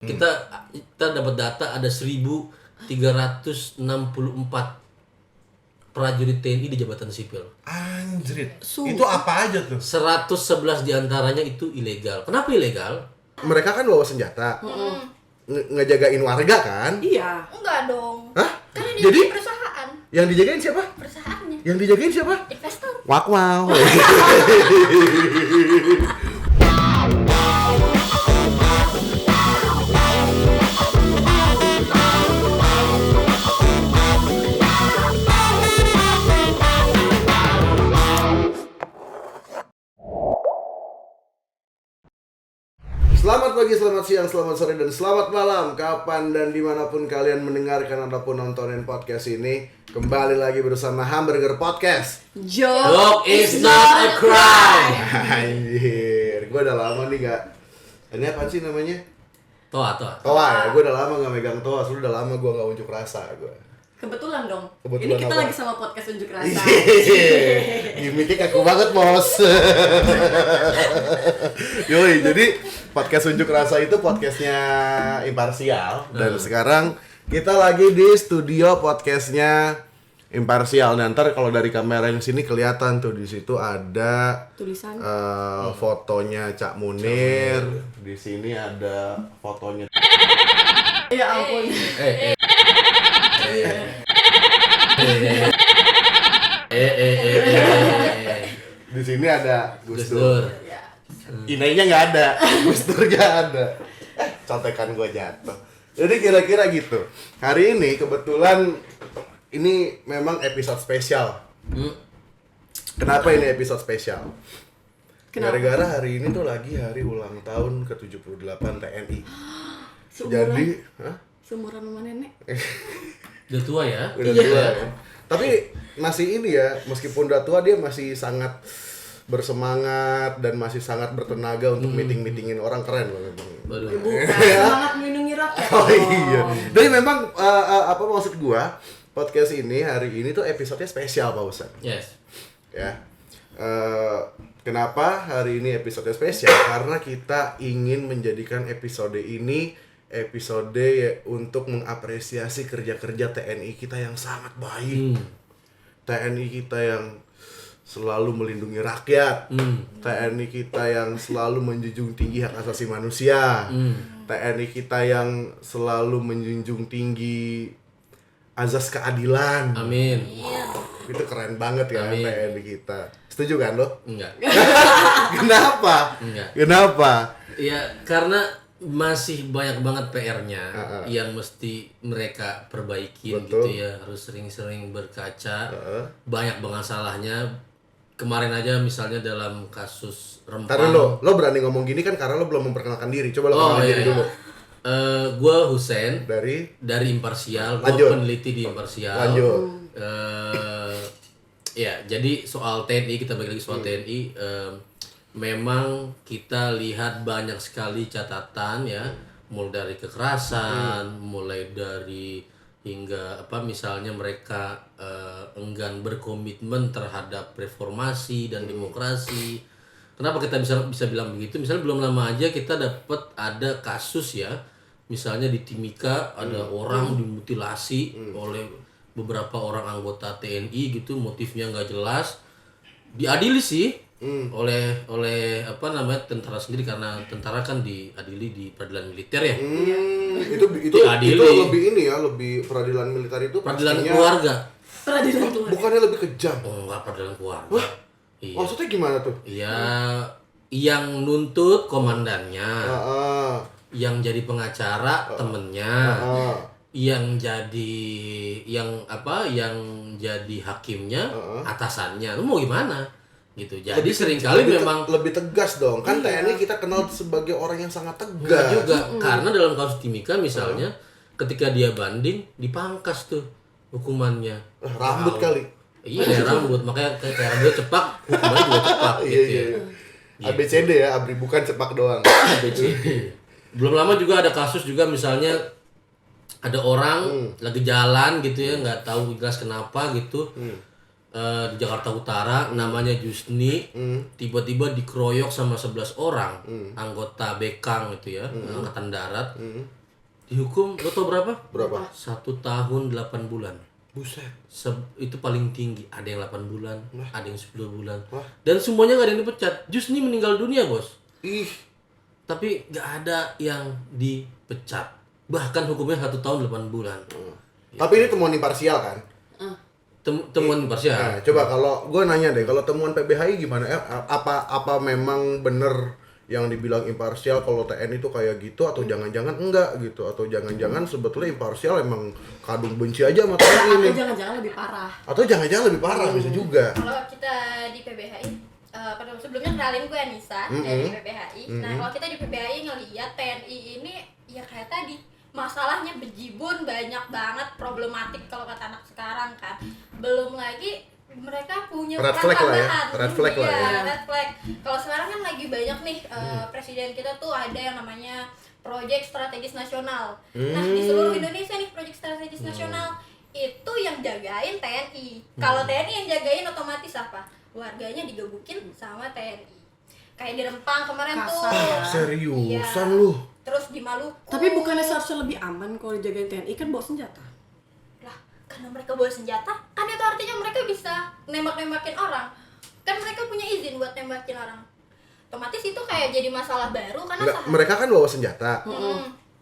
Kita dapat data ada 1.364 prajurit TNI di jabatan sipil. Anjrit. Itu apa aja tuh? 111 diantaranya itu ilegal. Kenapa ilegal? Mereka kan bawa senjata. Ngejagain warga kan? Iya. Enggak dong. Hah? Kan ini Jadi perusahaan. yang dijagain siapa? Perusahaannya. Yang dijagain siapa? Investor. Wak wow. Selamat pagi, selamat siang, selamat sore, dan selamat malam. Kapan dan dimanapun kalian mendengarkan ataupun nontonin podcast ini, kembali lagi bersama Hamburger Podcast. Joke is not a crime. Anjir, gue udah lama nih gak. Ini apa sih namanya? Toa. Toa ya, gue udah lama gak megang toa. Soalnya udah lama gue gak unjuk rasa gue. Kebetulan dong. Kebetulan ini kita apa? lagi sama podcast unjuk rasa. Gimiknya kaku banget, bos. Yoi, jadi podcast unjuk rasa itu podcastnya Imparsial. Dan sekarang kita lagi di studio podcastnya Imparsial. Nah, ntar kalau dari kamera yang sini kelihatan tuh, di situ ada Tulisan. fotonya Cak Munir. Di sini ada fotonya. Ya ampun. Di sini ada Gus Gus Dur. Dur. Ya. Inainya nggak ada, Gus Dur nggak ada. Contekan gue jatuh. Jadi kira-kira gitu. Hari ini kebetulan ini memang episode spesial. Kenapa ini episode spesial? Kenapa? Gara-gara hari ini tuh lagi hari ulang tahun ke-78 TNI. Seumuran, Jadi, hah? seumuran sama nenek. Udah tua ya? Udah tua ya. Tapi masih ini ya, meskipun udah tua dia masih sangat bersemangat dan masih sangat bertenaga untuk meeting-meetingin orang. Keren banget. Waduh. Bukan semangat melindungi rakyat. Oh iya. Jadi memang apa maksud gua? Podcast ini hari ini tuh episodenya spesial, Pak Ustaz. Yes. Ya. Kenapa hari ini episode spesial? Karena kita ingin menjadikan episode ini episode untuk mengapresiasi kerja-kerja TNI kita yang sangat baik. TNI kita yang selalu melindungi rakyat. TNI kita yang selalu menjunjung tinggi hak asasi manusia. TNI kita yang selalu menjunjung tinggi azas keadilan. Amin. Itu keren banget ya Amin. TNI kita. Setuju kan lo? Enggak. Kenapa? Enggak. Kenapa? Ya karena masih banyak banget PR-nya yang mesti mereka perbaikin. Betul. Gitu ya. Harus sering-sering berkaca. Banyak banget salahnya. Kemarin aja misalnya dalam kasus Rempang. Karena lo berani ngomong gini kan karena lo belum memperkenalkan diri. Coba lo kenalin diri dulu. Gue Husein Dari Imparsial. Lanjut. Gue peneliti di Imparsial. Lanjut. Ya, jadi soal TNI, kita balik lagi soal TNI. Memang kita lihat banyak sekali catatan ya, mulai dari kekerasan, mulai dari hingga misalnya mereka enggan berkomitmen terhadap reformasi dan demokrasi. Kenapa kita bisa bilang begitu? Misalnya belum lama aja kita dapat ada kasus ya, misalnya di Timika ada orang dimutilasi oleh beberapa orang anggota TNI gitu, motifnya nggak jelas, diadili sih oleh tentara sendiri, karena tentara kan diadili di peradilan militer ya. Itu Diadili. lebih ini ya, lebih peradilan militer itu Peradilan pastinya keluarga. Peradilan keluarga. bukannya lebih kejam. Oh, enggak, peradilan keluarga. Wah, Iya. maksudnya gimana tuh? Iya, yang nuntut komandannya, yang jadi pengacara temennya, yang jadi hakimnya atasannya. Lu mau gimana? Gitu. Jadi seringkali memang lebih tegas dong. Kan TNI kita kenal sebagai orang yang sangat enggak tegas. juga. Karena dalam kasus Timika misalnya, ketika dia banding dipangkas tuh hukumannya. Rambut kali. Iya, rambut. Makanya kayak dia cepak, hukumannya juga cepak gitu. Iya. ABCD ya, abri bukan cepak doang. ABCD. Belum lama juga ada kasus juga, misalnya ada orang lagi jalan gitu ya, nggak tahu jelas kenapa gitu, di Jakarta Utara namanya Jusni, tiba-tiba dikeroyok sama 11 orang anggota Bekang itu ya, Angkatan Darat. Dihukum lo tau berapa? Berapa? 1 tahun 8 bulan. Buset. Itu paling tinggi, ada yang 8 bulan, ada yang 10 bulan. Wah. Dan semuanya gak ada yang dipecat. Jusni meninggal dunia, Bos. Ih, Tapi gak ada yang dipecat. Bahkan hukumnya 1 tahun 8 bulan. tapi ini temuan imparsial kan? Temuan imparsial. Nah, coba kalau gue nanya deh, kalau temuan PBHI gimana? Apa memang bener yang dibilang imparsial kalau TNI itu kayak gitu, atau jangan-jangan enggak gitu, atau jangan-jangan sebetulnya imparsial emang kadung benci aja sama TNI Atau nih, jangan-jangan lebih parah. atau jangan-jangan lebih parah bisa juga. Kalau kita di PBHI, pada sebelumnya kenalin gue Anissa dari PBHI. Nah, kalau kita di PBHI ngeliat TNI ini ya kayak tadi, masalahnya bejibun, banyak banget problematik kalau kata anak sekarang kan. Belum lagi mereka punya Red peran flag lah ya, tambahan. red flag lah Iya, ya. red flag. Kalau sekarang kan lagi banyak nih presiden kita tuh ada yang namanya proyek strategis nasional. Nah, di seluruh Indonesia nih proyek strategis nasional itu yang jagain TNI. Kalau TNI yang jagain otomatis apa? Warganya digebukin sama TNI. Kayak di Rempang kemarin Kasar tuh. ya. Seriusan Iya. lu? Terus di Maluku. Tapi bukannya seharusnya lebih aman kalau dijagain TNI kan bawa senjata? Lah, karena mereka bawa senjata, kan itu artinya mereka bisa nembak-nembakin orang. Kan mereka punya izin buat nembakin orang. Otomatis itu kayak jadi masalah baru karena Enggak, mereka kan bawa senjata,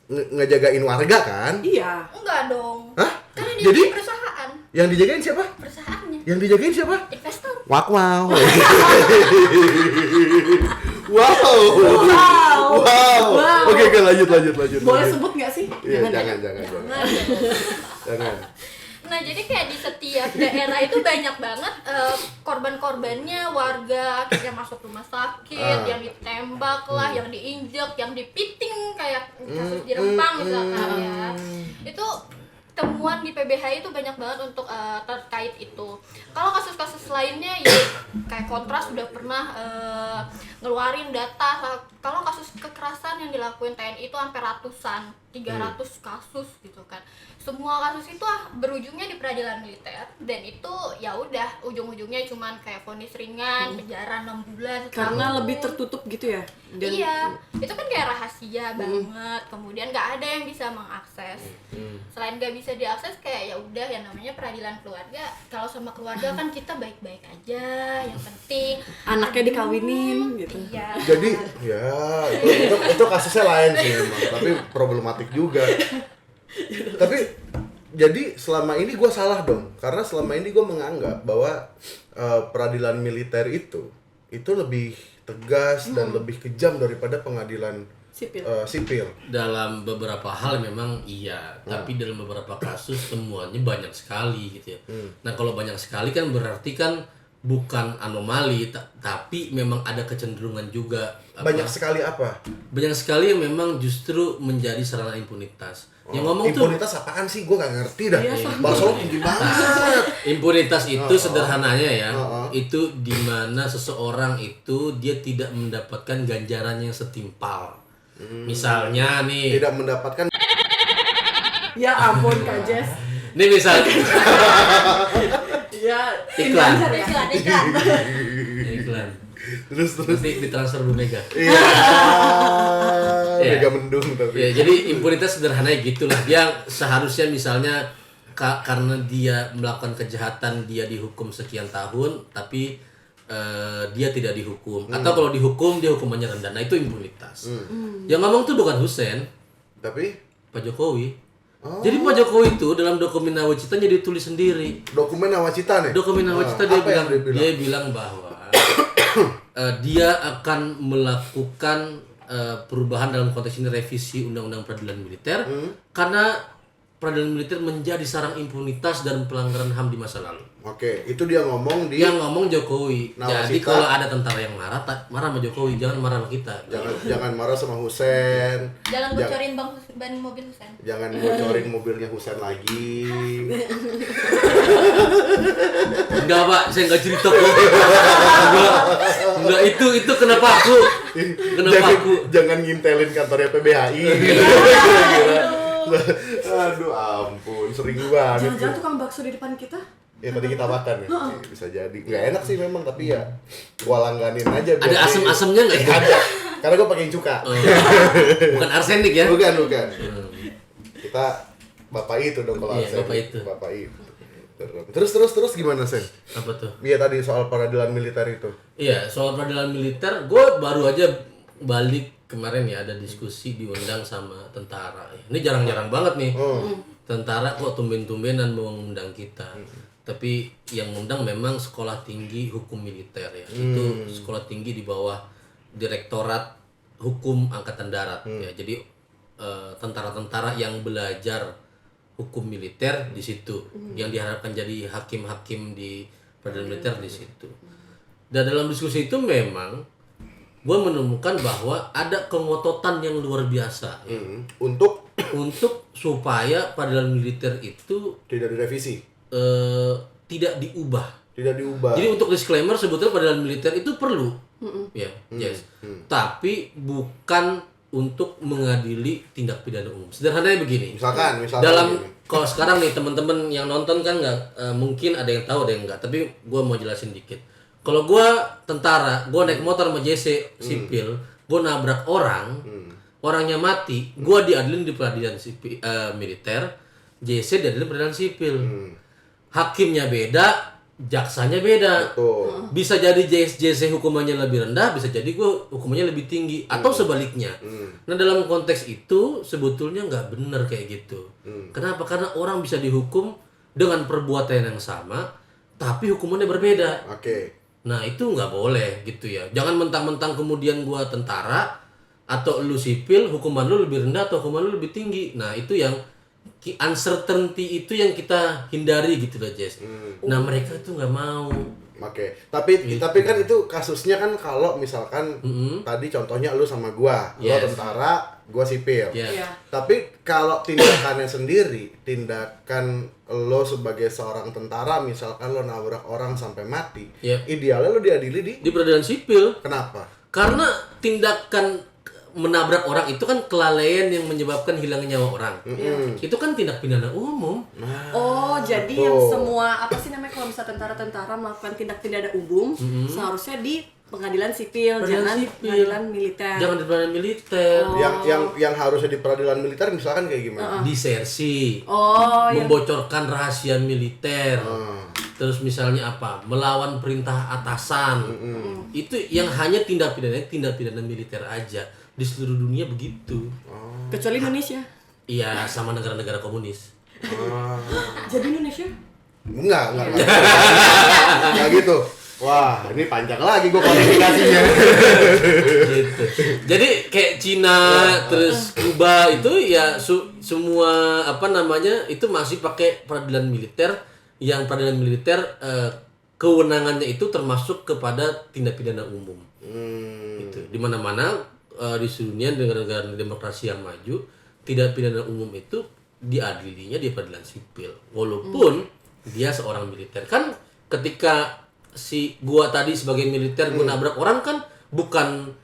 ngejagain warga kan? Iya. Enggak dong. Hah? Karena dia Jadi? punya perusahaan. Yang dijagain siapa? Perusahaannya. Yang dijagain siapa? Investor. Wow. Wow. Oke, lanjut. Boleh lanjut. sebut nggak sih? Iya, ya? jangan. Nah, Jangan. Nah, jadi kayak di setiap daerah itu banyak banget korban-korbannya, warga akhirnya masuk rumah sakit, yang ditembak lah, yang diinjek, yang dipiting kayak kasus di Rempang misalkan ya. Itu temuan di PBHI itu banyak banget untuk terkait itu. Kalau kasus-kasus lainnya ya kayak Kontras sudah pernah ngeluarin data kalau kasus kekerasan yang dilakuin TNI itu sampai ratusan, 300 kasus gitu kan. Semua kasus itu berujungnya di peradilan militer dan itu ya udah ujung-ujungnya cuman kayak vonis ringan, penjara 6 bulan. Karena setahun. lebih tertutup gitu ya. Dan Iya, itu kan kayak rahasia banget. Kemudian nggak ada yang bisa mengakses. Selain nggak bisa diakses, kayak ya udah yang namanya peradilan keluarga. Kalau sama keluarga kan kita baik-baik aja. Yang penting anaknya dikawinin gitu. iya. Jadi ya itu kasusnya lain sih memang, tapi problematik juga. Tapi jadi selama ini gue salah dong, karena selama ini gue menganggap bahwa peradilan militer itu lebih tegas dan lebih kejam daripada pengadilan Sipil. sipil. Dalam beberapa hal memang iya, tapi dalam beberapa kasus temuannya banyak sekali gitu ya. Nah, kalau banyak sekali kan berarti kan bukan anomali, tapi memang ada kecenderungan juga. Banyak sekali apa? Banyak sekali yang memang justru menjadi sarana impunitas. Yang ngomong tuh impunitas apaan sih? Gue gak ngerti dah. Iya, sama. Bahasa lo tinggi banget. impunitas itu sederhananya ya, itu dimana seseorang itu dia tidak mendapatkan ganjaran yang setimpal. Misalnya nih, Tidak mendapatkan. Ya ampun Kak Jess. nih misal Ya Iklan. influencer ya. Iklan. iklan, Terus. nanti ditransfer Bu Mega. Iya. Iya. Mega mendung tapi. Ya, jadi impunitas sederhananya gitulah. Yang seharusnya misalnya karena dia melakukan kejahatan dia dihukum sekian tahun, tapi dia tidak dihukum. Atau kalau dihukum dia hukumannya rendah. Nah, itu impunitas. Yang ngomong tuh bukan Husein, Tapi Pak Jokowi. Jadi Pak Jokowi itu dalam dokumen nawacitanya dia tulis sendiri. dokumen nawacita nih. Dokumen nawacita dia apa yang bilang bahwa dia akan melakukan perubahan dalam konteks ini revisi Undang-Undang Peradilan Militer karena peradilan militer menjadi sarang impunitas dan pelanggaran HAM di masa lalu. Oke, itu dia ngomong di. Yang ngomong Jokowi. Nawacita. Jadi kalau ada tentara yang marah, marah sama Jokowi, jangan marah sama kita. Jangan marah sama Husein. Jangan bocorin ban mobil Husein. Jangan bocorin mobilnya Husein lagi. Enggak, Pak, saya enggak cerita kok. Enggak, itu kenapa aku? Jangan ngintelin kantornya PBHI. Kira-kira. Aduh ampun, sering banget. Jangan-jangan tukang bakso di depan kita? yang tadi kita makan ya. Bisa jadi. Nggak enak sih memang, tapi ya gua langganin aja. Ada asem-asemnya nggak itu? Ada. Karena gua pakai cuka. Bukan arsenik ya? Bukan. Kita bapak itu dong kalau Iya, Arsen. bapak itu. Terus gimana, Sen? Apa tuh? Iya tadi soal peradilan militer itu. Iya, soal peradilan militer, gue baru aja balik kemarin ya, ada diskusi diundang sama tentara. Ini jarang-jarang banget nih. Tentara kok tumben-tumbenan mau mengundang kita. Tapi yang undang memang Sekolah Tinggi Hukum Militer ya. Itu sekolah tinggi di bawah Direktorat Hukum Angkatan Darat ya. Jadi tentara-tentara yang belajar hukum militer di situ, yang diharapkan jadi hakim-hakim di peradilan militer di situ. Dan dalam diskusi itu memang gue menemukan bahwa ada kengototan yang luar biasa ya, Untuk untuk supaya peradilan militer itu tidak direvisi, tidak diubah. tidak diubah. Jadi untuk disclaimer, sebetulnya peradilan militer itu perlu, ya, yes. Tapi bukan untuk mengadili tindak pidana umum. Sederhananya begini. Misalkan Dalam gini. kalau sekarang nih teman-teman yang nonton kan nggak mungkin ada yang tahu ada yang nggak. Tapi gue mau jelasin dikit. Kalau gue tentara, gue naik motor sama JC sipil, gue nabrak orang, orangnya mati, gue diadilin di peradilan sipil, militer, JC diadilin peradilan sipil. Hakimnya beda, jaksanya beda. Betul. Bisa jadi JC hukumannya lebih rendah, bisa jadi gue hukumannya lebih tinggi, atau sebaliknya. Nah dalam konteks itu sebetulnya nggak benar kayak gitu. Kenapa? Karena orang bisa dihukum dengan perbuatan yang sama, tapi hukumannya berbeda. Oke. Nah itu nggak boleh gitu ya. Jangan mentang-mentang kemudian gue tentara atau lu sipil, hukuman lu lebih rendah atau hukuman lu lebih tinggi. Nah itu yang uncertainty itu yang kita hindari gitu loh, Jess. Nah mereka itu nggak mau. Oke. Tapi kan itu kasusnya kan kalau misalkan tadi contohnya lu sama gua, lu Yes. tentara, gua sipil. Ya. Iya. Tapi kalau tindakannya sendiri, tindakan lo sebagai seorang tentara, misalkan lo nabrak orang sampai mati, Iya. idealnya lo diadili Di peradilan sipil. kenapa? Karena tindakan menabrak orang itu kan kelalaian yang menyebabkan hilangnya nyawa orang. Itu kan tindak pidana umum. Oh, jadi betul. yang semua apa sih namanya kalau misalnya tentara-tentara melakukan tindak pidana umum seharusnya di pengadilan sipil, Peradilan jangan sipil. pengadilan militer. Jangan di peradilan militer. Yang harusnya di peradilan militer misalkan kayak gimana? Disersi. Oh, ya. Membocorkan rahasia militer. Terus misalnya apa? Melawan perintah atasan. Itu yang hanya tindak pidana militer aja. Di seluruh dunia begitu. Kecuali Indonesia. Iya, sama negara-negara komunis. Jadi Indonesia? Enggak gitu. Wah, ini panjang lagi gua klarifikasinya. Gitu. Jadi kayak Cina, terus Kuba itu ya semua apa namanya itu masih pakai peradilan militer, yang peradilan militer kewenangannya itu termasuk kepada tindak pidana umum. Gitu. Di mana-mana di seluruh dunia negara-negara demokrasi yang maju, tindak pidana umum itu diadilinya di peradilan sipil. Walaupun dia seorang militer. Kan ketika gua tadi sebagai militer gua nabrak orang kan bukan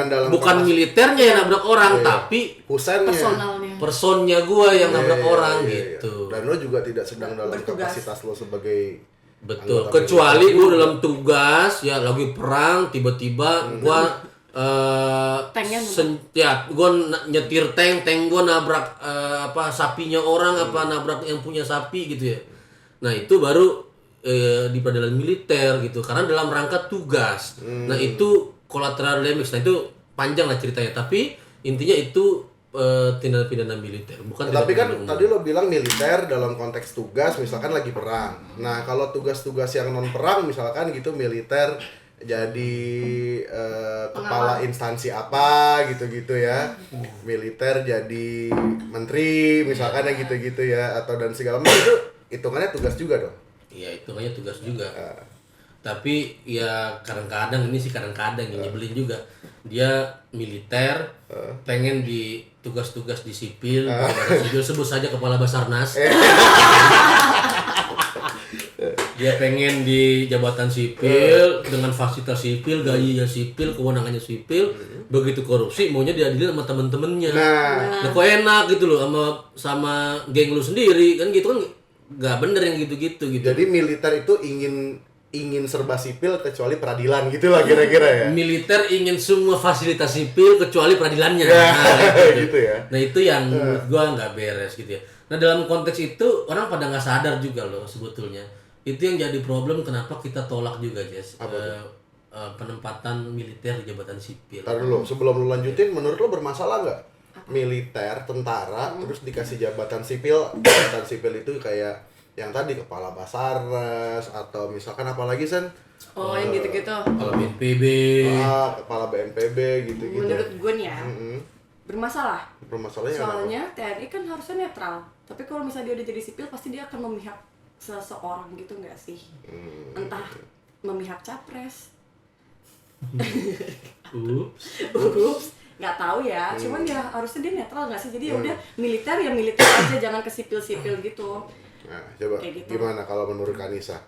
dalam militernya yang nabrak orang, tapi Husennya. Personalnya. personnya gua yang nabrak orang Iya. gitu. Dan lo juga tidak sedang dalam Bertugas. kapasitas lo sebagai Betul. anggota Kecuali gua dalam tugas ya lagi perang tiba-tiba gua Tanknya gua nyetir tank gua nabrak sapinya orang apa nabrak yang punya sapi gitu ya. Nah, itu baru di peradilan militer gitu karena dalam rangka tugas. Nah, itu collateral damage. Nah, itu panjang lah ceritanya, tapi intinya itu tindak pidana militer, bukan Tapi tindak kan pidana umum. tadi lo bilang militer dalam konteks tugas misalkan lagi perang. Nah, kalau tugas-tugas yang non perang misalkan gitu militer jadi kepala instansi apa gitu-gitu ya. Militer jadi menteri misalkan ya gitu-gitu ya atau dan segala macam itu hitungannya tugas juga dong. Iya, itu hanya tugas juga. Tapi ya kadang-kadang ini sih kadang-kadang yang nyebelin juga. Dia militer pengen di tugas-tugas di sipil, sipil sebut saja kepala Basarnas. Dia pengen di jabatan sipil dengan fasilitas sipil, gajinya sipil, kewenangannya sipil. Begitu korupsi maunya diadilin sama temen-temennya. Nah, kok enak gitu loh sama geng lu sendiri kan gitu kan nggak bener yang gitu-gitu gitu. Jadi militer itu ingin serba sipil kecuali peradilan gitu lah kira-kira ya. Militer ingin semua fasilitas sipil kecuali peradilannya. Ya, Nah, gitu ya. Nah itu yang menurut gua nggak beres gitu ya. Nah dalam konteks itu orang pada nggak sadar juga loh sebetulnya. Itu yang jadi problem kenapa kita tolak juga Jess. Penempatan militer di jabatan sipil. Ntar dulu, sebelum lu lanjutin, menurut lu bermasalah nggak? Militer, tentara, terus dikasih jabatan sipil. Jabatan sipil itu kayak yang tadi kepala Basarnas atau misalkan apalagi Sen? Oh, yang gitu-gitu. Kalau BNPB, Kepala BNPB gitu-gitu. Menurut gue nih ya, Mm-mm. bermasalah. Permasalahannya kenapa? Soalnya TNI kan harusnya netral. Tapi kalau misalnya dia udah jadi sipil, pasti dia akan memihak seseorang gitu nggak sih? Entah memihak capres. Ups, nggak tahu ya. Cuman ya harusnya dia netral nggak sih? Jadi ya udah militer ya militer aja, jangan ke sipil-sipil gitu. Nah, coba Kayak gitu. gimana kalau menurut Kanisa?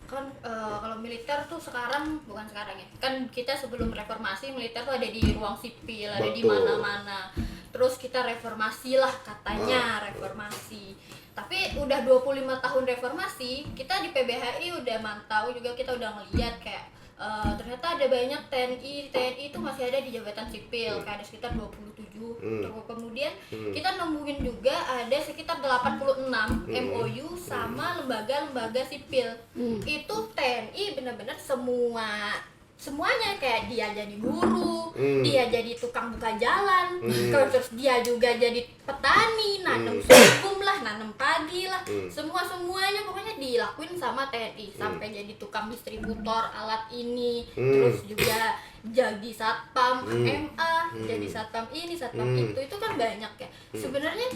Kan kalau militer tuh sekarang, bukan sekarang ya, kan kita sebelum reformasi militer tuh ada di ruang sipil, ada di Betul. mana-mana. Terus kita reformasi lah katanya, reformasi. Tapi udah 25 tahun reformasi, kita di PBHI udah mantau juga, kita udah ngeliat kayak ternyata ada banyak TNI itu masih ada di jabatan sipil, kayak ada sekitar 27. Terus kemudian kita nemuin juga ada sekitar 86 MOU sama lembaga-lembaga sipil. Itu TNI benar-benar semuanya, kayak dia jadi guru, dia jadi tukang buka jalan, terus dia juga jadi petani, nanam sorghum lah, nanam padi lah, semuanya pokoknya dilakuin sama TNI, sampai jadi tukang distributor alat ini, terus juga jadi satpam MA, jadi satpam ini, satpam itu kan banyak ya. Sebenarnya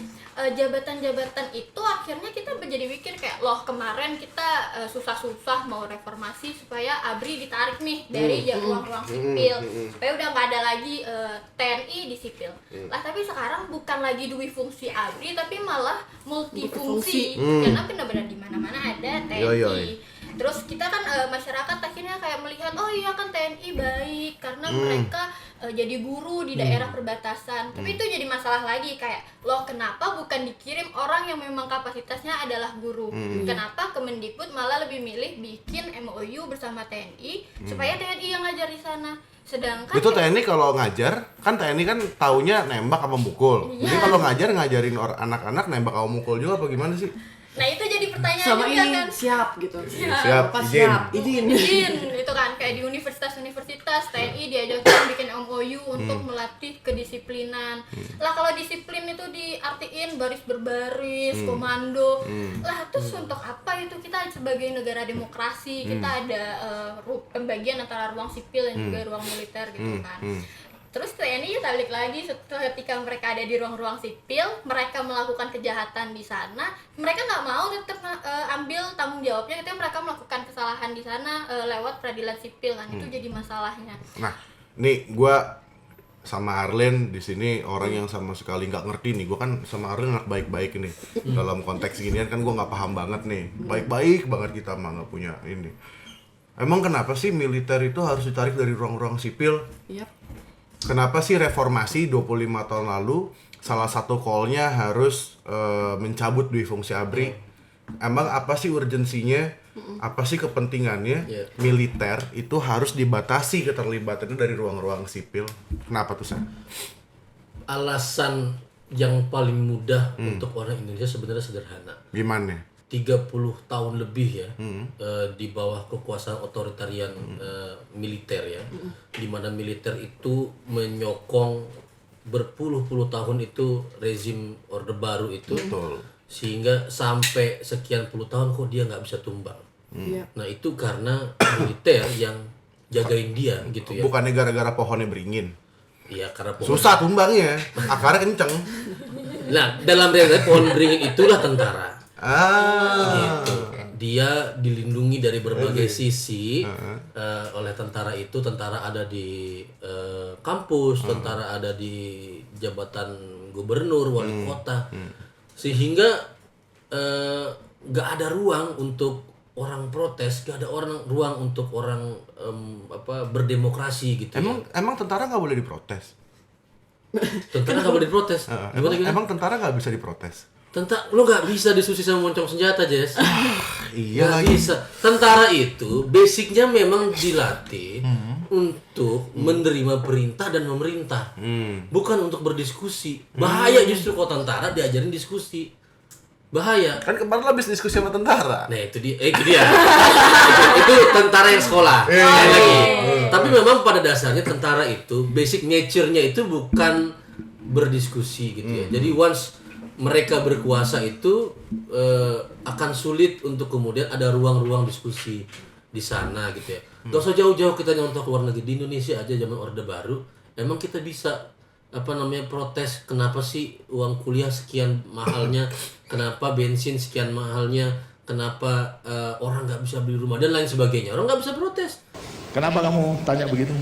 jabatan-jabatan itu akhirnya kita menjadi mikir kayak, loh kemarin kita susah-susah mau reformasi supaya ABRI ditarik nih dari ruang-ruang sipil, supaya udah nggak ada lagi TNI di sipil. Lah tapi sekarang bukan lagi dui fungsi ABRI, tapi malah multifungsi, karena benar-benar di mana-mana ada TNI. Yoi. Terus kita kan masyarakat akhirnya kayak melihat, oh iya kan TNI baik karena mereka jadi guru di daerah perbatasan. Tapi itu jadi masalah lagi, kayak loh kenapa bukan dikirim orang yang memang kapasitasnya adalah guru? Kenapa Kemendikbud malah lebih milih bikin MOU bersama TNI supaya TNI yang ngajar di sana? Sedangkan Itu TNI kalau ngajar, kan TNI kan taunya nembak sama mukul. Jadi kalau ngajarin anak-anak nembak sama mukul juga apa gimana sih? nah itu jadi pertanyaan Sama juga ini kan. siap gitu. Siap, Pas izin. siap, izin. Itu kan kayak di universitas TNI diajarkan bikin MOU untuk melatih kedisiplinan. Lah kalau disiplin itu diartiin baris berbaris, komando. Lah terus untuk apa itu? Kita sebagai negara demokrasi, kita ada pembagian antara ruang sipil dan juga ruang militer gitu kan. Terus TNI ya balik lagi, ketika mereka ada di ruang-ruang sipil, mereka melakukan kejahatan di sana, mereka nggak mau tetap ambil tanggung jawabnya ketika mereka melakukan kesalahan di sana lewat peradilan sipil kan. Itu jadi masalahnya. Nah, nih gua sama Arlen di sini orang yang sama sekali nggak ngerti nih. Gua kan sama Arlen anak baik-baik nih. Dalam konteks ginian kan gua nggak paham banget nih. Baik-baik banget kita mah nggak punya ini. Emang kenapa sih militer itu harus ditarik dari ruang-ruang sipil? Yap. Kenapa sih reformasi 25 tahun lalu salah satu call-nya harus mencabut dui fungsi ABRI? Emang apa sih urgensinya? Apa sih kepentingannya militer itu harus dibatasi keterlibatannya dari ruang-ruang sipil? Kenapa tuh, San? alasan yang paling mudah untuk orang Indonesia sebenarnya sederhana. Gimana? 30 tahun lebih ya di bawah kekuasaan otoritarian militer ya, di mana militer itu menyokong berpuluh-puluh tahun itu rezim Orde Baru itu. Betul. Sehingga sampai sekian puluh tahun kok dia nggak bisa tumbang. Iya. Nah itu karena militer yang jagain dia gitu ya. Bukannya gara-gara pohonnya beringin. Iya karena pohon. Susah tumbangnya, akarnya kenceng. Nah dalam realitas pohon beringin itulah tentara. Gitu. Dia dilindungi dari berbagai sisi oleh tentara itu. Tentara ada di kampus, tentara ada di jabatan gubernur, wali kota, sehingga nggak ada ruang untuk orang protes, nggak ada ruang untuk orang berdemokrasi gitu. Emang tentara nggak boleh diprotes? Tentara nggak boleh diprotes. Gimana? Emang tentara nggak bisa diprotes? Lo nggak bisa diskusi sama moncong senjata, Jess. Iya Nggak lagi. bisa. Tentara itu basicnya memang dilatih untuk menerima perintah dan memerintah, bukan untuk berdiskusi. Bahaya justru kalau tentara diajarin diskusi. Bahaya. Kan kemarin lo habis diskusi sama tentara. Nah itu dia, itu tentara yang sekolah. Lain lagi. Tapi memang pada dasarnya tentara itu basic nature-nya itu bukan berdiskusi gitu ya. Jadi once mereka berkuasa itu akan sulit untuk kemudian ada ruang-ruang diskusi di sana gitu ya. Gak usah jauh-jauh kita nyontoh ke luar negeri, di Indonesia aja zaman Orde Baru emang kita bisa protes kenapa sih uang kuliah sekian mahalnya, kenapa bensin sekian mahalnya, kenapa orang nggak bisa beli rumah dan lain sebagainya. Orang nggak bisa protes. Kenapa kamu tanya begitu?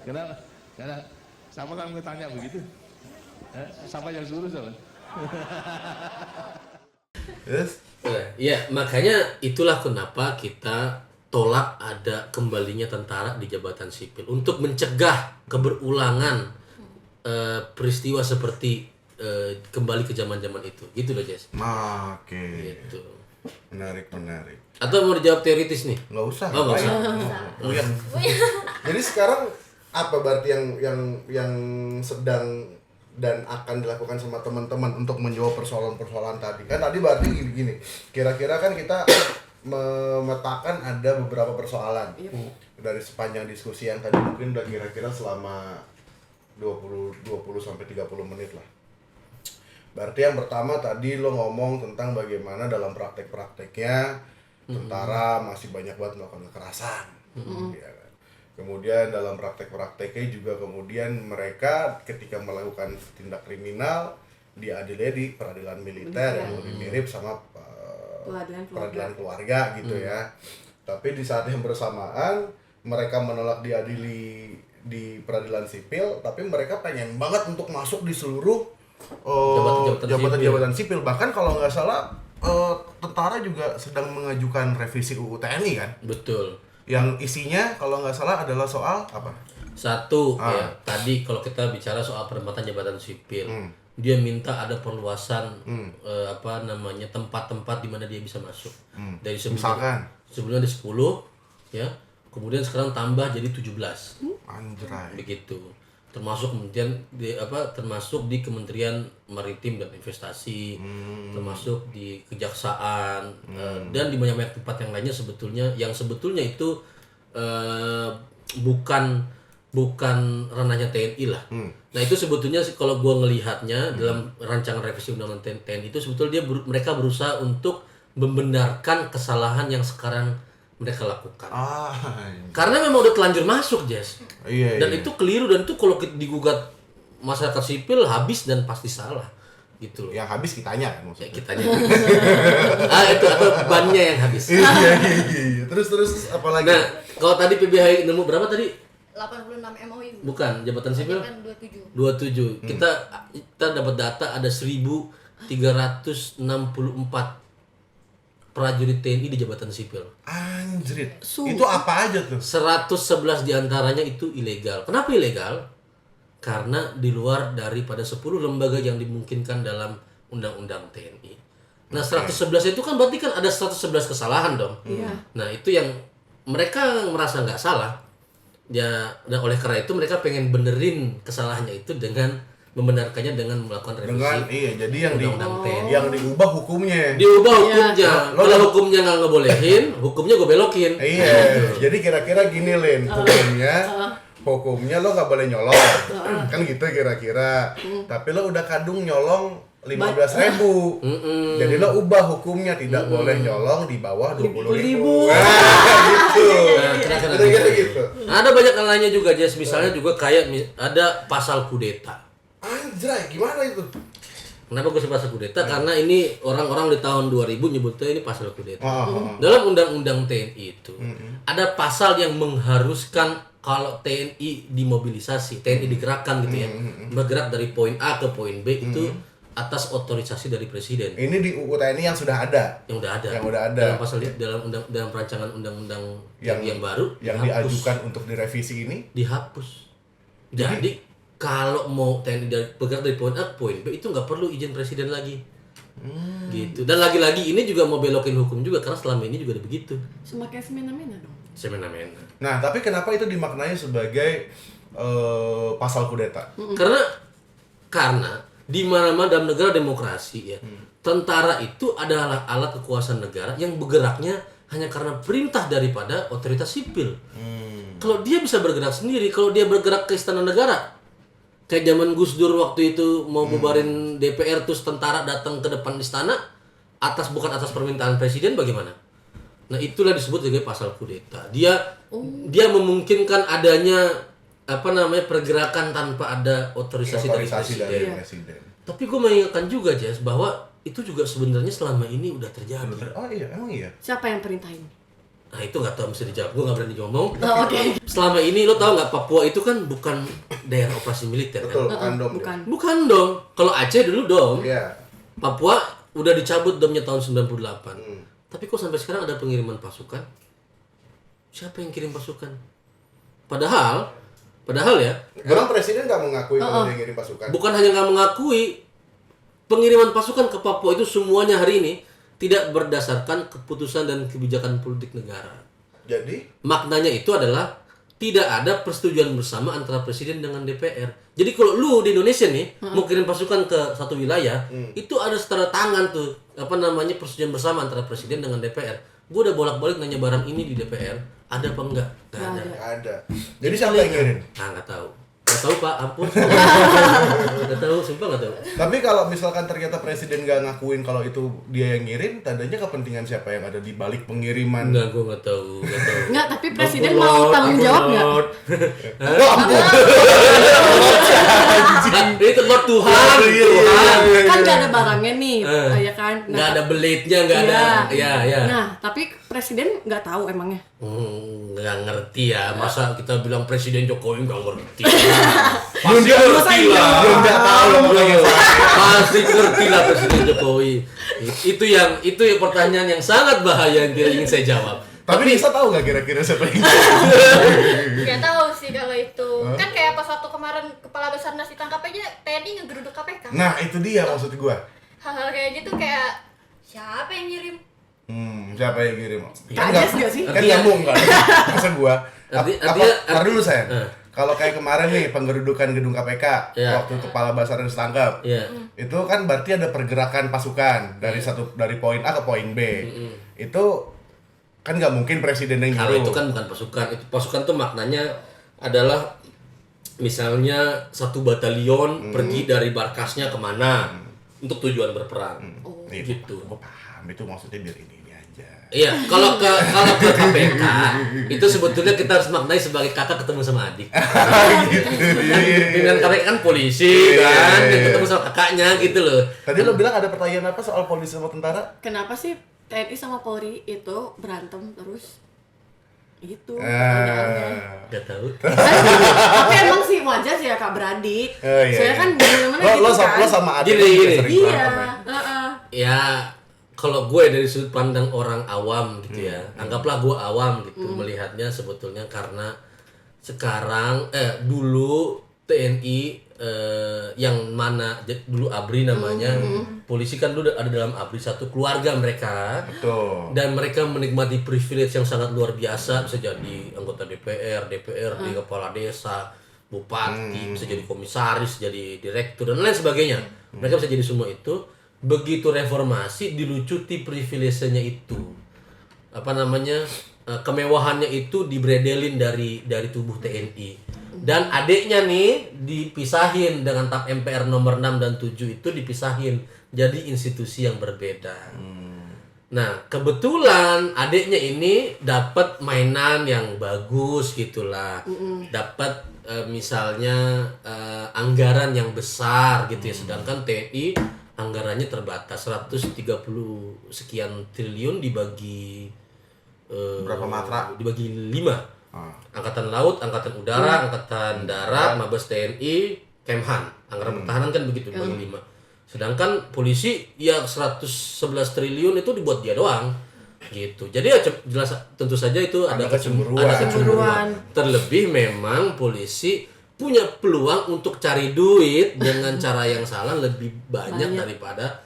Kenapa? Siapa kamu tanya begitu? Siapa yang suruh soalnya? Yes. Ya makanya itulah kenapa kita tolak ada kembalinya tentara di jabatan sipil untuk mencegah keberulangan peristiwa seperti kembali ke zaman-zaman itu. Gitu loh, Jess. Oke. Gitu. Menarik. Atau mau dijawab teoritis nih? Nggak usah. Oh, nggak usah. Uyang. Jadi sekarang apa berarti yang sedang dan akan dilakukan sama teman-teman untuk menjawab persoalan-persoalan tadi? Kan tadi berarti gini. Kira-kira kan kita memetakan ada beberapa persoalan dari sepanjang diskusi yang tadi mungkin udah kira-kira selama 20 sampai 30 menit lah. Berarti yang pertama tadi lo ngomong tentang bagaimana dalam praktek-prakteknya tentara masih banyak banget melakukan kekerasan. Ya kan? Kemudian dalam praktek-prakteknya juga kemudian mereka ketika melakukan tindak kriminal diadili di peradilan militer yang lebih mirip sama peradilan keluarga gitu ya. Tapi di saat yang bersamaan mereka menolak diadili di peradilan sipil, tapi mereka pengen banget untuk masuk di seluruh jabatan-jabatan sipil. Bahkan kalau nggak salah tentara juga sedang mengajukan revisi UU TNI kan? Betul. Yang isinya kalau nggak salah adalah soal apa? Satu ya, tadi kalau kita bicara soal penempatan jabatan sipil, dia minta ada perluasan tempat-tempat di mana dia bisa masuk. Dari sebelumnya ada 10 ya. Kemudian sekarang tambah jadi 17. Anjray. Begitu. Termasuk kemudian termasuk di Kementerian Maritim dan Investasi, termasuk di Kejaksaan dan di banyak tempat yang lainnya yang sebetulnya itu bukan ranahnya TNI lah. Nah itu sebetulnya kalau gue ngelihatnya dalam rancangan revisi undang-undang TNI itu sebetulnya mereka berusaha untuk membenarkan kesalahan yang sekarang mereka lakukan. Karena memang udah telanjur masuk, Jess. Dan itu keliru, dan itu kalau digugat masyarakat sipil habis dan pasti salah. Gitu loh. Yang habis kitanya kan maksudnya. Ya, kitanya. Itu atau bannya yang habis. Iya. Terus apa lagi? Nah, kalau tadi PBHI nemu berapa tadi? 86 MOU. Bukan, jabatan sipil? Kan 27. 27. Kita dapat data ada 1.364 prajurit TNI di jabatan sipil. Anjrit. Itu apa aja tuh? 111 diantaranya itu ilegal. Kenapa ilegal? Karena di luar daripada 10 lembaga yang dimungkinkan dalam undang-undang TNI. Nah 111 itu kan berarti kan ada 111 kesalahan dong. Nah itu yang mereka merasa nggak salah. Ya, dan oleh karena itu mereka pengen benerin kesalahannya itu dengan membenarkannya dengan melakukan revisi. Jadi yang diubah hukumnya. Diubah hukumnya. Kalau hukumnya nggak ngebolehin, hukumnya gue belokin. Iya. Jadi kira-kira gini, Lin, hukumnya lo nggak boleh nyolong, kan gitu kira-kira. Tapi lo udah kadung nyolong 15.000. Jadi lo ubah hukumnya tidak boleh nyolong di bawah 20.000. Gitu. Kira-kira gitu. Ada banyak hal lainnya juga, Jess. Misalnya juga kayak ada pasal kudeta. Anjay, gimana itu? Kenapa gue sebut pasal kudeta? Karena ini orang-orang di tahun 2000 nyebutnya ini pasal kudeta. Dalam undang-undang TNI itu ada pasal yang mengharuskan kalau TNI dimobilisasi, TNI digerakkan gitu ya, bergerak dari poin A ke poin B itu atas otorisasi dari presiden. Ini di UU TNI yang sudah ada. Yang udah ada. Dalam pasal dalam rancangan undang-undang yang baru yang diajukan untuk direvisi ini dihapus. Jadi kalau mau TNI bergerak dari poin A ke poin B itu nggak perlu izin presiden lagi. Gitu. Dan lagi-lagi ini juga mau belokin hukum juga karena selama ini juga ada begitu. Semakin semena-mena dong. Semena-mena. Nah, tapi kenapa itu dimaknai sebagai pasal kudeta? Karena di mana-mana dalam negara demokrasi ya, tentara itu adalah alat kekuasaan negara yang bergeraknya hanya karena perintah daripada otoritas sipil. Kalau dia bisa bergerak sendiri, kalau dia bergerak ke istana negara, kayak zaman Gus Dur waktu itu mau bubarin DPR terus tentara datang ke depan istana bukan atas permintaan presiden, bagaimana? Nah, itulah disebut sebagai pasal kudeta. Dia memungkinkan adanya pergerakan tanpa ada otorisasi dari presiden. Tapi gue mengingatkan juga, Jas, bahwa itu juga sebenarnya selama ini udah terjadi. Oh iya, emang iya. Siapa yang perintahin? Nah, itu nggak tahu, mesti dijawab. Gue nggak berani ngomong. Oke. Selama ini lo tahu nggak, Papua itu kan bukan daerah operasi militer Betul, kan? bukan dom. Bukan. Bukan dong. Kalau Aceh dulu dom. Iya. Papua udah dicabut domnya tahun 98. Tapi kok sampai sekarang ada pengiriman pasukan? Siapa yang kirim pasukan? Padahal ya, Memang presiden nggak mengakui kalau dia ngirim pasukan. bukan hanya nggak mengakui, pengiriman pasukan ke Papua itu semuanya hari ini tidak berdasarkan keputusan dan kebijakan politik negara. Jadi, Maknanya itu adalah tidak ada persetujuan bersama antara presiden dengan DPR. Jadi kalau lu di Indonesia nih mau kirim pasukan ke satu wilayah, itu ada setara tangan tuh persetujuan bersama antara presiden dengan DPR. Gue udah bolak-balik nanya barang ini di DPR, ada apa enggak? Nggak ada. nggak ada. Jadi siapa yang ngirim? Nah, nggak tahu. Nggak tahu, Pak, ampun. Nggak tahu, sumpah nggak tahu. Tapi kalau misalkan ternyata presiden nggak ngakuin kalau itu dia yang ngirim, tandanya kepentingan siapa yang ada di balik pengiriman? Enggak, gue nggak tahu. Enggak, tapi presiden Ampun, mau Lord, tanggung ampun, jawab nggak? Lord. Oh, ampun. Itu Lord Tuhan, Iya, Tuhan. Kan nggak ada barangnya nih, ya kan? Nggak ada belitnya, nggak ada. Iya. Ya. Nah, tapi presiden nggak tahu emangnya. Nggak ngerti ya. Masa kita bilang Presiden Jokowi nggak ngerti? Belum dia ngerti lah. Belum dia tahu lo mulai Pasti ngerti lah Presiden Jokowi. Itu yang pertanyaan yang sangat bahaya yang tidak ingin saya jawab. Tapi Nisa tahu nggak kira-kira siapa yang Gak tahu sih kalau itu. Kan kayak pas waktu kemarin kepala Basarnas ditangkap aja TNI ngegeruduk KPK. Nah, itu dia maksud gua. Hal-hal kayak gitu kayak siapa yang ngirim? Siapa yang ngirim? Kades nggak sih? Kan nyambung kan? Maksud gua. Tar dulu saya. Kalau kayak kemarin nih penggerudukan gedung KPK Iya. waktu kepala Basarnas ditangkap. Iya. Itu kan berarti ada pergerakan pasukan dari poin A ke poin B. Itu kan nggak mungkin presiden yang Kalau nyuruh. itu kan bukan pasukan. Itu pasukan tuh maknanya adalah misalnya satu batalion pergi dari markasnya kemana untuk tujuan berperang. Gitu. Gue paham itu maksudnya biar ini aja. Iya, kalau ke KPK itu sebetulnya kita harus maknai sebagai kakak ketemu sama adik. Dengan KPK kan polisi kan, yang ketemu sama kakaknya gitu loh. Tadi lo bilang ada pertanyaan apa soal polisi sama tentara? Kenapa sih TNI sama Polri itu berantem terus? Itu pertanyaannya. Gak tahu. Tapi emang sih wajar sih ya Kak beradik. Iya. Saya kan gimana gitu Lo kan. sama adik Gini, juga gini. sering Iya. berantem ya? Ya, kalau gue dari sudut pandang orang awam gitu ya, anggaplah gue awam gitu melihatnya sebetulnya karena sekarang dulu TNI yang mana dulu ABRI namanya, polisi kan dulu ada dalam ABRI satu keluarga mereka. Betul. Dan mereka menikmati privilege yang sangat luar biasa, bisa jadi anggota DPRD, kepala desa, bupati, bisa jadi komisaris, jadi direktur dan lain sebagainya. Mereka bisa jadi semua itu. Begitu reformasi dilucuti privilege-nya itu. Kemewahannya itu dibredelin dari tubuh TNI. Dan adiknya nih dipisahin dengan TAP MPR nomor 6 dan 7 itu dipisahin jadi institusi yang berbeda. Nah, kebetulan adiknya ini dapat mainan yang bagus gitulah. Dapat misalnya anggaran yang besar gitu ya, sedangkan TNI anggarannya terbatas 130 sekian triliun dibagi Berapa matra? Dibagi 5. Angkatan Laut, Angkatan Udara, Angkatan Darat, Mabes TNI, Kemhan. Anggaran pertahanan kan begitu dibagi 5. Sedangkan polisi ya 111 triliun itu dibuat dia doang. Gitu. Jadi ya jelas tentu saja itu ada kecemburuan. kecemburuan. Terlebih memang polisi punya peluang untuk cari duit dengan cara yang salah lebih banyak daripada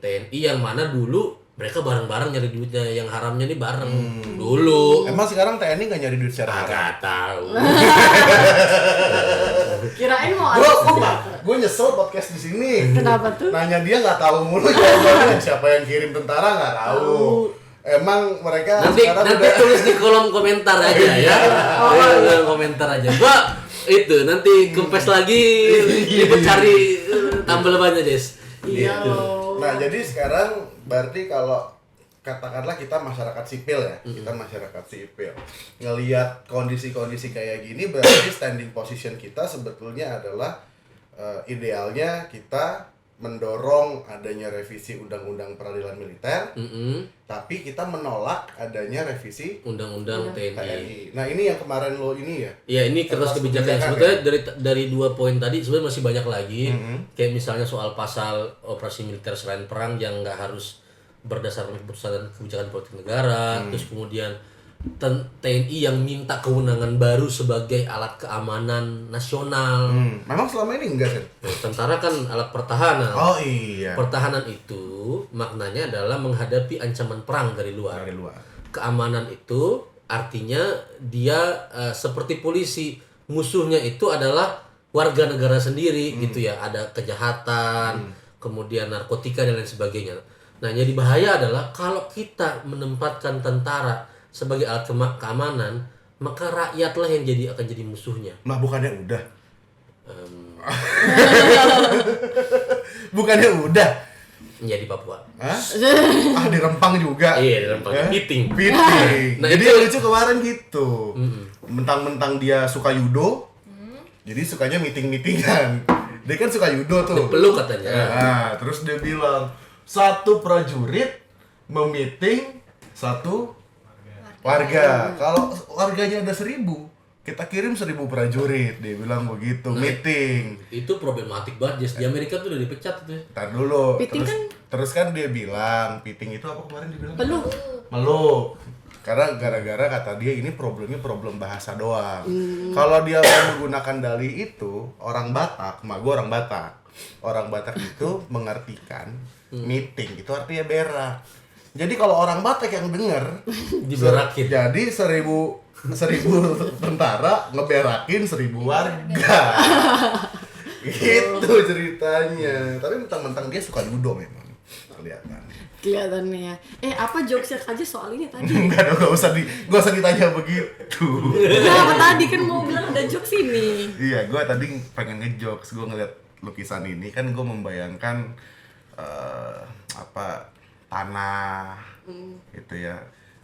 TNI yang mana dulu mereka bareng-bareng nyari duitnya, yang haramnya nih bareng dulu. Emang sekarang TNI nggak nyari duit secara haram? Nggak tahu. Kirain mau Bro, ada. gue nyesel podcast di sini. Kenapa tuh? Nanya dia nggak tahu mulu jawabannya. Siapa yang kirim tentara nggak tahu. Emang mereka Nanti sekarang nanti udah tulis di kolom komentar aja ya. Kolom komentar aja. Gua itu nanti kempes lagi ikut cari tambal bannya, Des. Iya Gitu. loh. Nah, jadi sekarang berarti kalau katakanlah kita masyarakat sipil ya, kita masyarakat sipil ngelihat kondisi-kondisi kayak gini, berarti standing position kita sebetulnya adalah idealnya kita mendorong adanya revisi undang-undang peradilan militer, tapi kita menolak adanya revisi Undang-undang TNI. TNI. Nah, ini yang kemarin lo ini ya. Ya ini kertas kebijakan. Sebetulnya dari 2 poin tadi sebenarnya masih banyak lagi. Kayak misalnya soal pasal operasi militer selain perang yang nggak harus berdasarkan kebijakan politik negara. Terus kemudian TNI yang minta kewenangan baru sebagai alat keamanan nasional. Memang selama ini enggak kan? Tentara kan alat pertahanan. Oh iya. Pertahanan itu maknanya adalah menghadapi ancaman perang dari luar. Dari luar. Keamanan itu artinya dia seperti polisi, musuhnya itu adalah warga negara sendiri gitu ya. Ada kejahatan, kemudian narkotika dan lain sebagainya. Nah, jadi bahaya adalah kalau kita menempatkan tentara sebagai alat keamanan, maka rakyatlah yang akan jadi musuhnya. Nah, bukannya udah. Bukannya udah. Menjadi Papua. Hah? Di Rempang juga. Iya, di Rempang. Piting. Nah, jadi yang lucu kemarin gitu. Mentang-mentang dia suka judo, jadi sukanya meeting-meetingan. Dia kan suka judo tuh. Peluk katanya. Nah, terus dia bilang, satu prajurit meeting satu warga. Kalau warganya ada 1.000, kita kirim 1.000 prajurit. Dia bilang begitu, meeting. Itu problematik banget, Jess. Di Amerika tuh udah dipecat itu. Ntar dulu. Piting Terus kan dia bilang, piting itu apa kemarin dia bilang? Peluk. Meluk. Karena gara-gara kata dia ini problemnya problem bahasa doang. Kalau dia mau menggunakan dali itu, orang Batak, mak gue orang Batak. Orang Batak itu mengartikan meeting itu artinya berak. Jadi kalau orang Batak yang denger Diberakin. jadi 1.000 tentara ngeberakin 1.000 warga. Gitu ceritanya. Tapi mentang-mentang dia suka judo memang. Kelihatannya ya. Apa jokesnya aja soal ini tadi? Enggak dong, gak usah ditanya begitu. Kenapa tadi kan mau bilang ada jokes ini? Iya, gue tadi pengen ngejokes. Gue ngeliat lukisan ini kan gue membayangkan tanah gitu ya,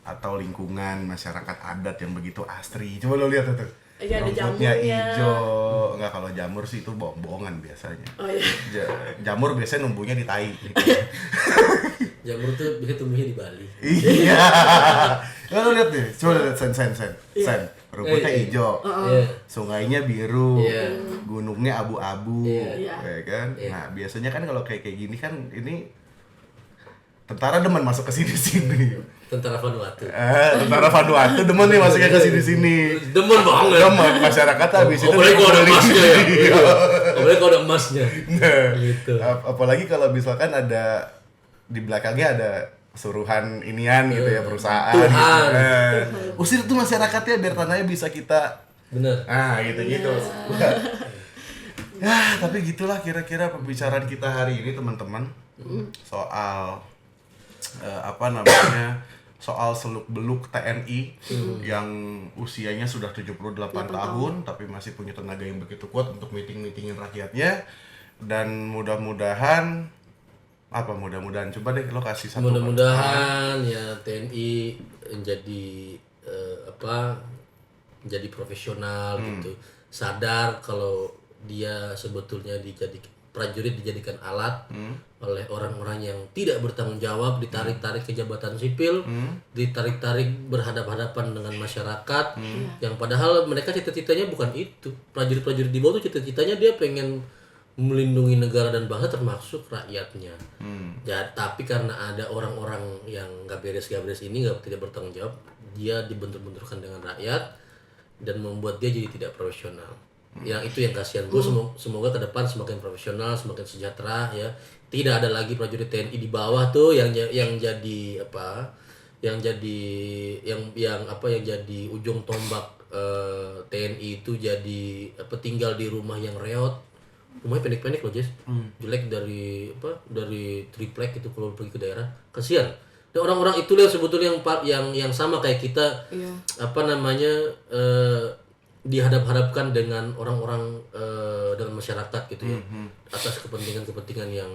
atau lingkungan masyarakat adat yang begitu asri. Coba lo lihat tuh. Iya, ada Rumputnya jamurnya. hijau. Enggak, kalau jamur sih itu bohong-bohongan biasanya. Oh iya. Jamur biasanya numbuhnya di tai. Jamur tuh bisa tumbuhnya di Bali. Iya. Nah, lo lihat deh. Coba lihat sen. Rumputnya hijau. Iya. Sungainya biru. Iya. Gunungnya abu-abu. Iya. Ya kan? Iya. Nah, biasanya kan kalau kayak gini kan ini tentara demen masuk ke sini-sini. Tentara Vanuatu. Tentara Vanuatu demen nih masuknya ke sini-sini. Demen banget. Demen masyarakat habis itu Apalagi kalau ada beli. emasnya ya. Apalagi kalau ada emasnya. Nah, Gitu. apalagi kalau misalkan ada di belakangnya ada suruhan inian gitu ya, perusahaan. Tuhan. Gitu. Usir tuh masyarakatnya biar tanahnya bisa kita. Bener. Gitu. Ya, tapi gitulah kira-kira pembicaraan kita hari ini teman-teman. Soal soal seluk-beluk TNI yang usianya sudah 78 tahun tapi masih punya tenaga yang begitu kuat untuk meeting-meetingin rakyatnya. Dan mudah-mudahan coba deh lo kasih satu Mudah-mudahan ya TNI menjadi menjadi profesional gitu. Sadar kalau dia sebetulnya prajurit dijadikan alat oleh orang-orang yang tidak bertanggung jawab, ditarik-tarik ke jabatan sipil, ditarik-tarik berhadapan-hadapan dengan masyarakat, yang padahal mereka cita-citanya bukan itu. Prajurit-prajurit di bawah itu cita-citanya dia pengen melindungi negara dan bangsa termasuk rakyatnya. Tapi karena ada orang-orang yang nggak beres ini, tidak bertanggung jawab, dia dibentur-benturkan dengan rakyat dan membuat dia jadi tidak profesional. Yang itu yang kasihan. Gue semoga ke depan semakin profesional, semakin sejahtera ya. Tidak ada lagi prajurit TNI di bawah tuh yang jadi apa? Yang jadi ujung tombak TNI itu jadi tinggal di rumah yang reot. Rumahnya pendek-pendek loh, Jess. Jelek dari triplek itu kalau pergi ke daerah. Kasihan. Dan orang-orang itu yang sebetulnya yang sama kayak kita, Iya. dihadap-hadapkan dengan orang-orang dengan masyarakat gitu ya, atas kepentingan yang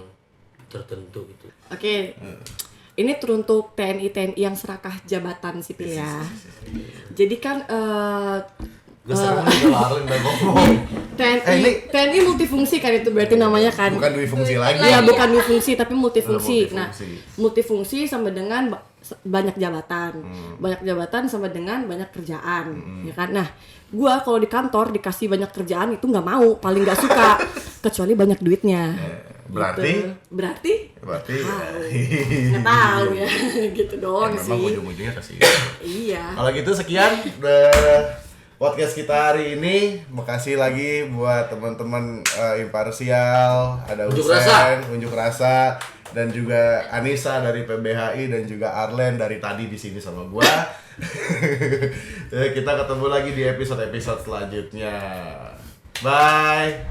tertentu gitu. Oke. Ini teruntuk TNI yang serakah jabatan sipil ya. Jadi kan Gue sekarang udah lari udah ngomong. TNI multifungsi kan itu berarti namanya kan. Bukan dui fungsi lagi. Iya, bukan difungsi tapi multifungsi. Nah, Multifungsi. multifungsi sama dengan banyak jabatan. Banyak jabatan sama dengan banyak kerjaan, ya kan? Nah, gua kalau di kantor dikasih banyak kerjaan itu nggak mau, paling nggak suka kecuali banyak duitnya. Berarti Berarti nggak nggak tahu ya. Gitu doang memang sih. ujung-ujungnya kasih. Iya. Kalau gitu sekian podcast kita hari ini. Makasih lagi buat teman-teman Imparsial, ada Unjuk Rasa, dan juga Anissa dari PBHI dan juga Arlen dari tadi di sini sama gua. Kita ketemu lagi di episode selanjutnya. Bye.